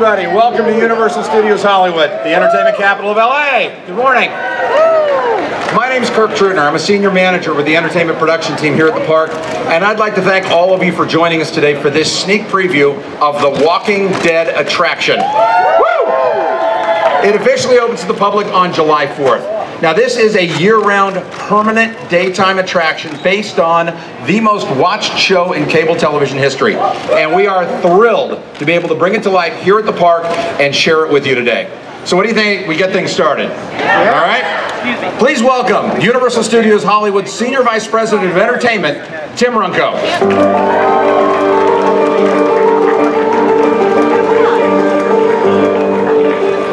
everybody. Welcome to Universal Studios Hollywood, the entertainment capital of LA. Good morning. My name's Kirk Trutner. I'm a senior manager with the entertainment production team here at the park, and I'd like to thank all of you for joining us today for this sneak preview of the Walking Dead attraction. Woo! It officially opens to the public on July 4th. Now, this is a year-round, permanent daytime attraction based on the most watched show in cable television history. And we are thrilled to be able to bring it to life here at the park and share it with you today. So what do you think we get things started? Yeah. All right? Please welcome Universal Studios Hollywood Senior Vice President of Entertainment, Tim Runco.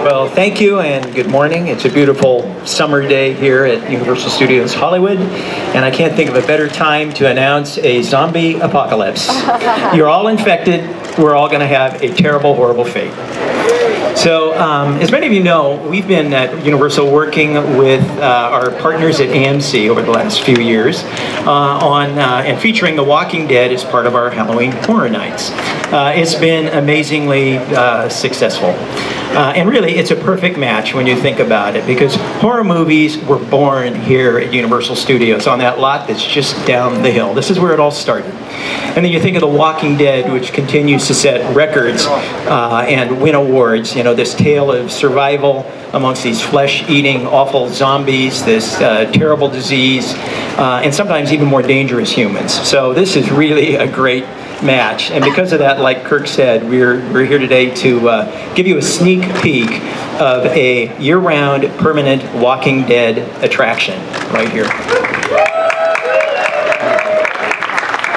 Well, thank you and good morning. It's a beautiful summer day here at Universal Studios Hollywood, and I can't think of a better time to announce a zombie apocalypse. You're all infected. We're all going to have a terrible, horrible fate. So, as many of you know, we've been at Universal working with our partners at AMC over the last few years and featuring The Walking Dead as part of our Halloween Horror Nights. It's been amazingly successful. And really, it's a perfect match when you think about it, because horror movies were born here at Universal Studios on that lot that's just down the hill. This is where it all started. And then you think of The Walking Dead, which continues to set records and win awards. You know, this tale of survival amongst these flesh-eating, awful zombies, this terrible disease, and sometimes even more dangerous humans. So this is really a great match, and because of that, like Kirk said, we're here today to give you a sneak peek of a year-round permanent Walking Dead attraction right here.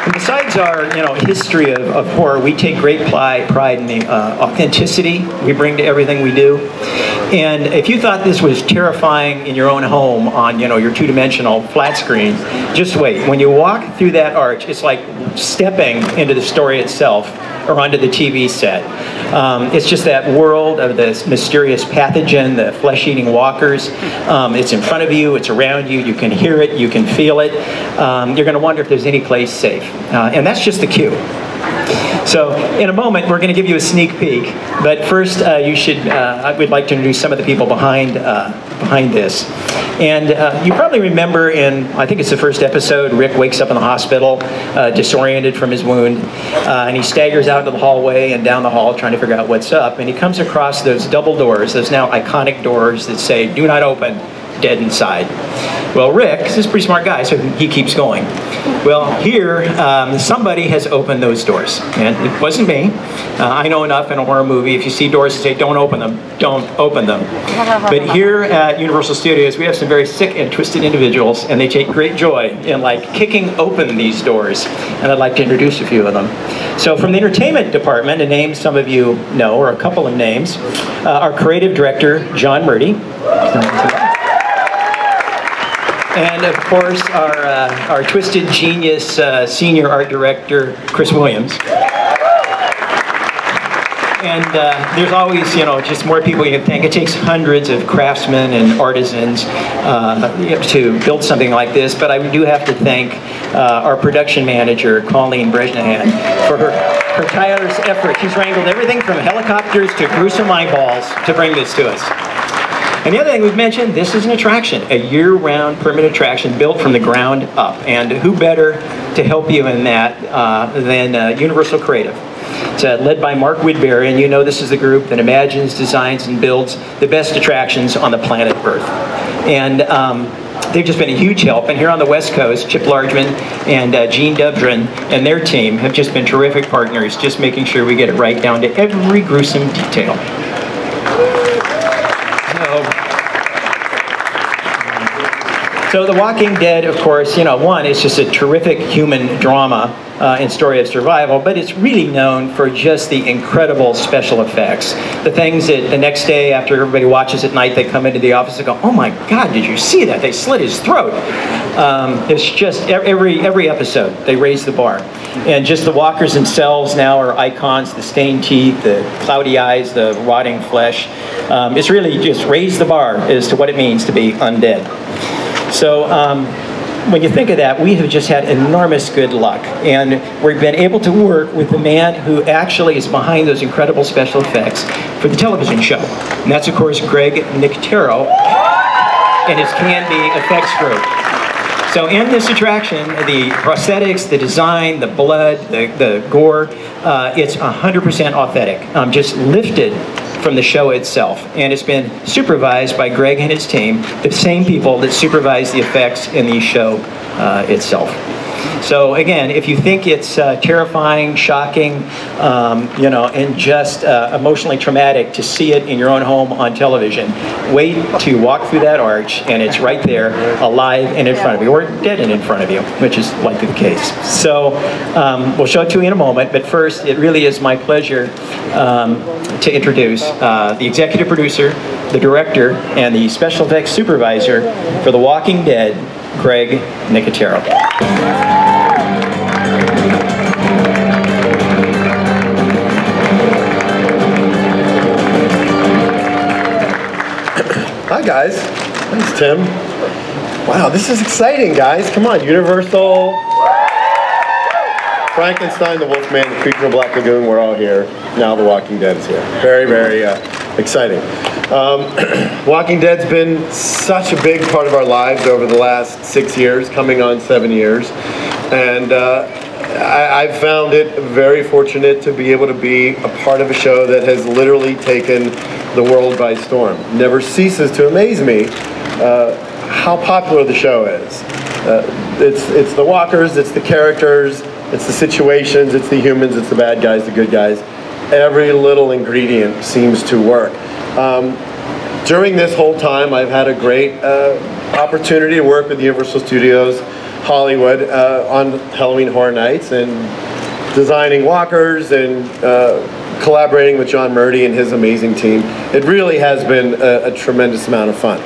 And besides our history of horror, we take great pride in the authenticity we bring to everything we do. And if you thought this was terrifying in your own home on your two-dimensional flat screen, just wait. When you walk through that arch, it's like stepping into the story itself or onto the TV set. It's just that world of this mysterious pathogen, the flesh-eating walkers. It's in front of you, it's around you, you can hear it, you can feel it. You're going to wonder if there's any place safe. And that's just the cue. So in a moment, we're going to give you a sneak peek. But first, I would like to introduce some of the people behind this. And you probably remember I think it's the first episode, Rick wakes up in the hospital, disoriented from his wound, and he staggers out into the hallway and down the hall trying to figure out what's up. And he comes across those double doors, those now iconic doors that say, "Do not open, dead inside." Well, Rick, he's a pretty smart guy, so he keeps going. Well, here, somebody has opened those doors, and it wasn't me. I know enough in a horror movie, if you see doors that say, "Don't open them," don't open them. But here at Universal Studios, we have some very sick and twisted individuals, and they take great joy in kicking open these doors, and I'd like to introduce a few of them. So from the entertainment department, a name some of you know, or a couple of names, our creative director, John Murdy. And of course, our twisted genius senior art director, Chris Williams. And there's always, just more people you can thank. It takes hundreds of craftsmen and artisans to build something like this. But I do have to thank our production manager, Colleen Brezhnahan, for her tireless effort. She's wrangled everything from helicopters to gruesome eyeballs to bring this to us. And the other thing we've mentioned, this is an attraction, a year-round permanent attraction built from the ground up. And who better to help you in that than Universal Creative. It's led by Mark Woodbury, and this is the group that imagines, designs, and builds the best attractions on the planet Earth. And they've just been a huge help. And here on the West Coast, Chip Largman and Gene Dubdrin and their team have just been terrific partners, just making sure we get it right down to every gruesome detail. So The Walking Dead, of course, one, it's just a terrific human drama and story of survival, but it's really known for just the incredible special effects. The things that the next day after everybody watches at night, they come into the office and go, "Oh my God, did you see that? They slit his throat." It's just every episode, they raise the bar. And just the walkers themselves now are icons, the stained teeth, the cloudy eyes, the rotting flesh. It's really just raised the bar as to what it means to be undead. So when you think of that, we have just had enormous good luck. And we've been able to work with the man who actually is behind those incredible special effects for the television show. And that's, of course, Greg Nicotero and his Canby Effects Group. So in this attraction, the prosthetics, the design, the blood, the gore, it's 100% authentic, just lifted from the show itself. And it's been supervised by Greg and his team, the same people that supervise the effects in the show itself. So again, if you think it's terrifying, shocking, you know, and just emotionally traumatic to see it in your own home on television, wait to walk through that arch and it's right there, alive and in front of you, or dead and in front of you, which is likely the case. So we'll show it to you in a moment, but first, it really is my pleasure to introduce the executive producer, the director, and the special effects supervisor for The Walking Dead, Greg Nicotero. Hi guys, thanks Tim. Wow, this is exciting guys, come on, Universal, Frankenstein, the Wolfman, the Creature of Black Lagoon, we're all here. Now The Walking Dead is here. Very, very exciting. Walking Dead's been such a big part of our lives over the last 6 years, coming on 7 years. And I've found it very fortunate to be able to be a part of a show that has literally taken the world by storm. Never ceases to amaze me how popular the show is. It's the walkers, it's the characters, it's the situations, it's the humans, it's the bad guys, the good guys. Every little ingredient seems to work. During this whole time, I've had a great opportunity to work with Universal Studios Hollywood on Halloween Horror Nights and designing walkers and collaborating with John Murdy and his amazing team. It really has been a tremendous amount of fun.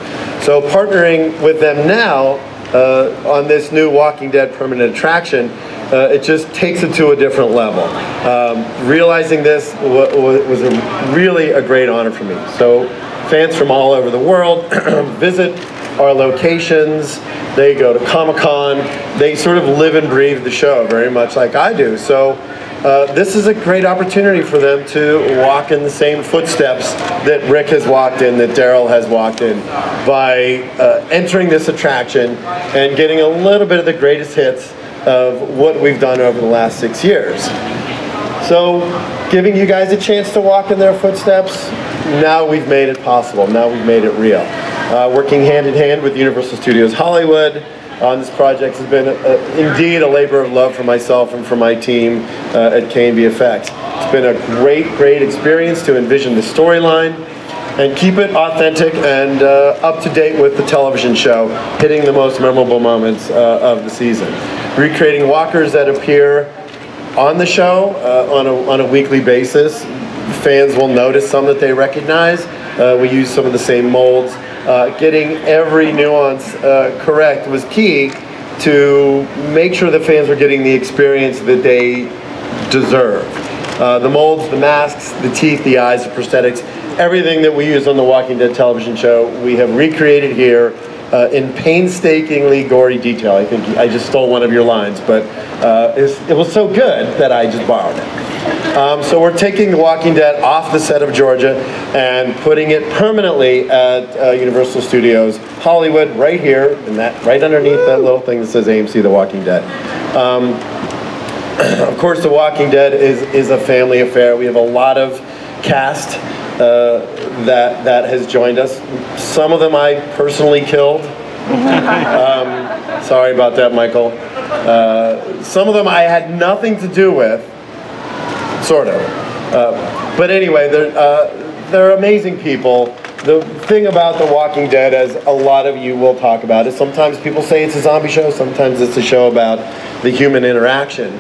So partnering with them now on this new Walking Dead permanent attraction, it just takes it to a different level. Realizing this was really a great honor for me. So fans from all over the world visit our locations, they go to Comic-Con, they sort of live and breathe the show very much like I do. So this is a great opportunity for them to walk in the same footsteps that Rick has walked in, that Daryl has walked in, by entering this attraction and getting a little bit of the greatest hits of what we've done over the last 6 years. So giving you guys a chance to walk in their footsteps, now we've made it possible, now we've made it real. Working hand in hand with Universal Studios Hollywood on this project has been indeed a labor of love for myself and for my team at Canby Effects. It's been a great experience to envision the storyline and keep it authentic and up to date with the television show, hitting the most memorable moments of the season. Recreating walkers that appear on the show on a weekly basis. Fans will notice some that they recognize. We use some of the same molds. Getting every nuance correct was key to make sure that fans were getting the experience that they deserve. The molds, the masks, the teeth, the eyes, the prosthetics, everything that we use on the Walking Dead television show, we have recreated here in painstakingly gory detail. I think I just stole one of your lines, but it was so good that I just borrowed it. So we're taking The Walking Dead off the set of Georgia and putting it permanently at Universal Studios Hollywood, right here, and right underneath that little thing that says AMC The Walking Dead. Of course, The Walking Dead is a family affair. We have a lot of cast that has joined us. Some of them I personally killed. Sorry about that, Michael. Some of them I had nothing to do with. Sort of. But anyway, they're amazing people. The thing about The Walking Dead, as a lot of you will talk about, is sometimes people say it's a zombie show, sometimes it's a show about the human interaction.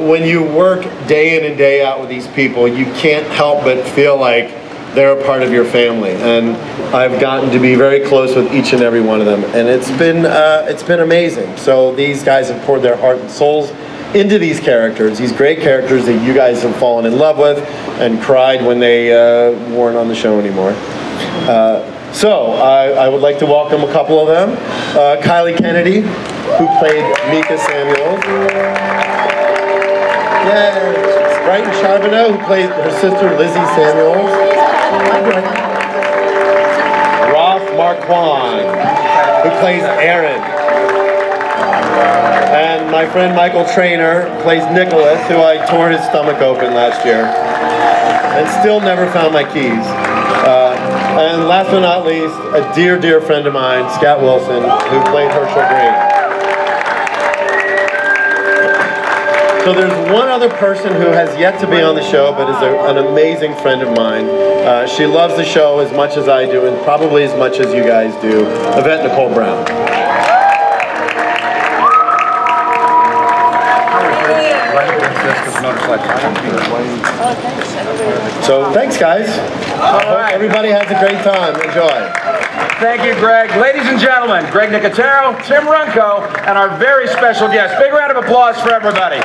When you work day in and day out with these people, you can't help but feel like they're a part of your family. And I've gotten to be very close with each and every one of them, and it's been amazing. So these guys have poured their heart and souls into these characters, these great characters that you guys have fallen in love with and cried when they weren't on the show anymore. So I would like to welcome a couple of them. Kylie Kennedy, who played Mika Samuels. Yeah, Brighton Charbonneau, who played her sister Lizzie Samuels. Ross Marquand, who plays Aaron. And my friend Michael Traynor plays Nicholas, who I tore his stomach open last year. And still never found my keys. And last but not least, a dear, dear friend of mine, Scat Wilson, who played Herschel Green. So there's one other person who has yet to be on the show, but is an amazing friend of mine. She loves the show as much as I do, and probably as much as you guys do. Yvette Nicole Brown. So thanks, guys. I hope everybody has a great time. Enjoy. Thank you, Greg. Ladies and gentlemen, Greg Nicotero, Tim Runco, and our very special guest. Big round of applause for everybody.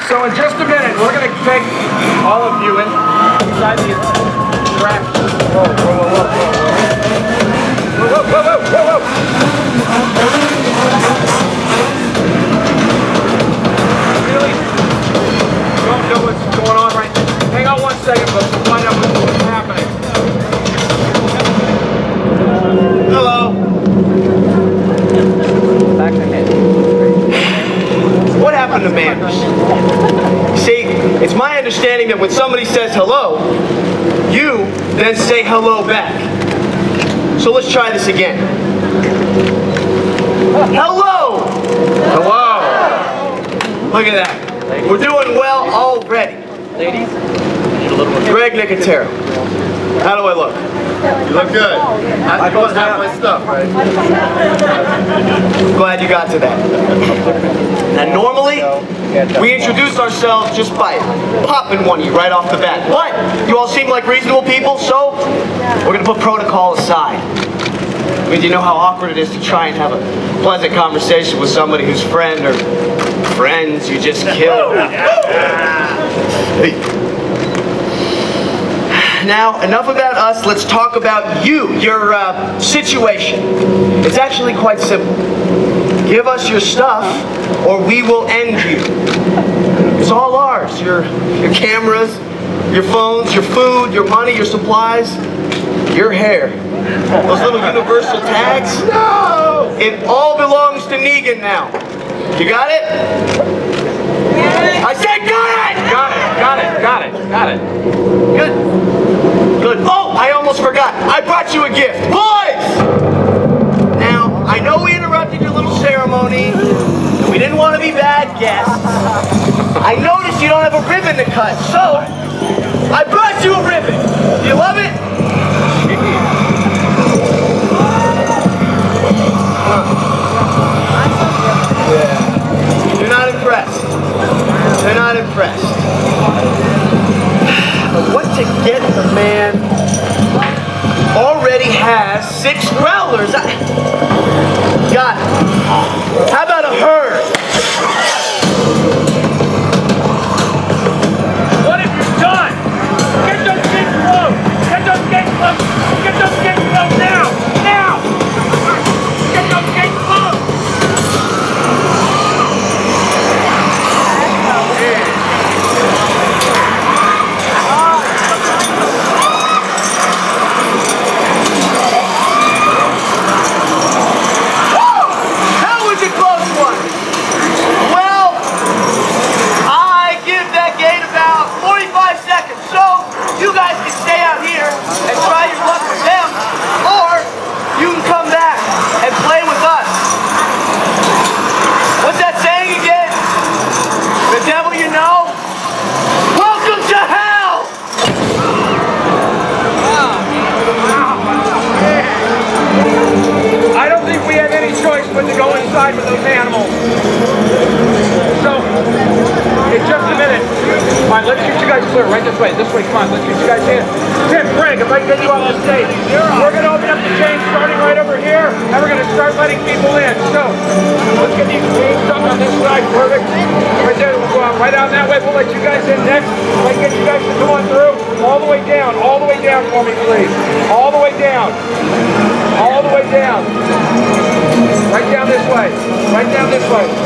So in just a minute, we're going to take all of you inside the track. Whoa, whoa, whoa, whoa, whoa. Whoa, whoa, whoa, whoa, whoa. Really? Don't know what's going on right now. Hang on one second, folks. We'll find out what's happening. Hello. Back ahead. What happened to manners? See, it's my understanding that when somebody says hello, you then say hello back. So let's try this again. Hello! Hello. Look at that. We're doing well already. Ladies? Greg Nicotero. How do I look? You look good. I don't have my stuff, right? Glad you got to that. Now normally, we introduce ourselves just by popping one of you right off the bat. But you all seem like reasonable people, so we're going to put protocol aside. I mean, do you know how awkward it is to try and have a pleasant conversation with somebody whose friend or friends you just killed? Now, enough about us. Let's talk about you, your situation. It's actually quite simple. Give us your stuff, or we will end you. It's all ours. Your cameras, your phones, your food, your money, your supplies, your hair. Those little universal tags. No! It all belongs to Negan now. You got it? I said got it! Got it, got it, got it, got it. Good. Good. Oh, I almost forgot. I brought you a gift. Boys! Now, I know we interrupted your little ceremony, and we didn't want to be bad guests. I noticed you don't have a ribbon to cut, so I brought you a ribbon. Do you love it? You're not impressed. They're not impressed. But what to get the man already has 6 growlers. Got it. How about a herd? What have you done? Get those gates closed! Get those gates closed! Get those gates closed now! Now! Get those gates closed! That was a close one. Well, I give that gate about 45 seconds, so you guys can stay out here and try your luck with them, or you can come back and play with us. What's that saying again? The devil you know? Welcome to hell! I don't think we have any choice but to go inside with those animals. So, in just a minute. Come on, let's get you guys clear. Right this way, come on, let's get you guys in. Tim, Greg, if I can get you on the stage. We're going to open up the chain starting right over here, and we're going to start letting people in. So, let's get these chains up on this side. Perfect. Right there, we'll go out right out that way. We'll let you guys in next. Let's get you guys to come on through. All the way down for me, please. All the way down. All the way Right down this way. Right down this way.